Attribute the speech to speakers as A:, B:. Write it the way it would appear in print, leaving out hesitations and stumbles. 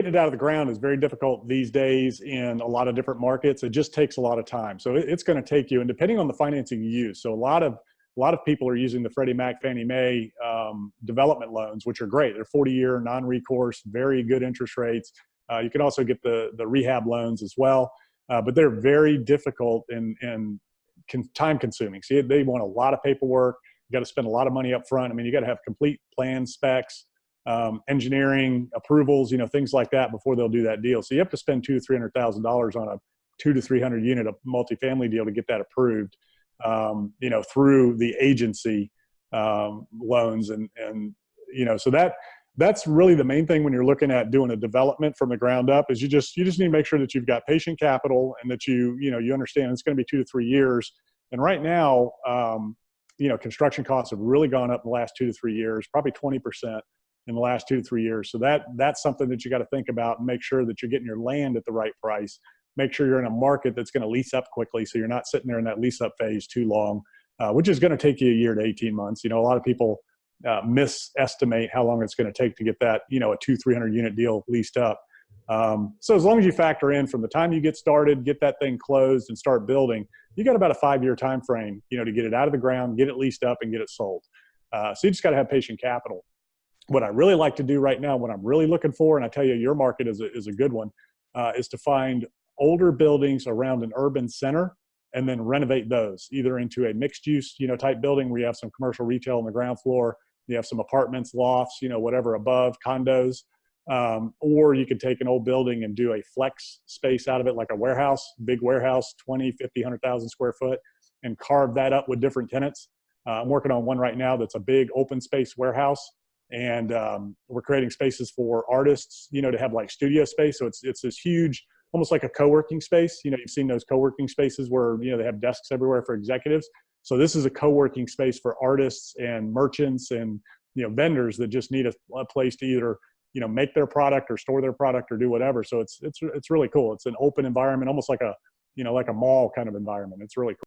A: Getting it out of the ground is very difficult these days in a lot of different markets. It just takes a lot of time. So it's going to take you, and depending on the financing you use. So a lot of people are using the Freddie Mac, Fannie Mae development loans, which are great. They're 40-year, non-recourse, very good interest rates. You can also get the rehab loans as well, but they're very difficult and time consuming. See, they want a lot of paperwork. You got to spend a lot of money up front. I mean, you got to have complete plan specs, engineering approvals, things like that before they'll do that deal. So you have to spend $200,000 to $300,000 on a 200 to 300 unit of multifamily deal to get that approved, through the agency loans, and so that's really the main thing when you're looking at doing a development from the ground up. Is you just need to make sure that you've got patient capital and that you understand it's going to be 2 to 3 years. And right now, construction costs have really gone up in the last 2 to 3 years, probably 20% in the last 2 to 3 years. So that's something that you got to think about and make sure that you're getting your land at the right price. Make sure you're in a market that's going to lease up quickly, so you're not sitting there in that lease up phase too long, which is going to take you a year to 18 months. A lot of people misestimate how long it's going to take to get that, a 200-300 unit deal leased up. So as long as you factor in from the time you get started, get that thing closed and start building, you got about a 5-year time frame, to get it out of the ground, get it leased up, and get it sold. So you just got to have patient capital. What I really like to do right now, what I'm really looking for, and I tell you, your market is a good one, is to find older buildings around an urban center and then renovate those either into a mixed use, type building where you have some commercial retail on the ground floor, you have some apartments, lofts, whatever above, condos, or you could take an old building and do a flex space out of it, like a warehouse, big warehouse, 20, 50, 100,000 square foot, and carve that up with different tenants. I'm working on one right now that's a big open space warehouse. And we're creating spaces for artists, to have like studio space. So it's this huge, almost like a co-working space. You've seen those co-working spaces where, they have desks everywhere for executives. So this is a co-working space for artists and merchants and, vendors that just need a place to either, make their product or store their product or do whatever. So it's really cool. It's an open environment, almost like a, like a mall kind of environment. It's really cool.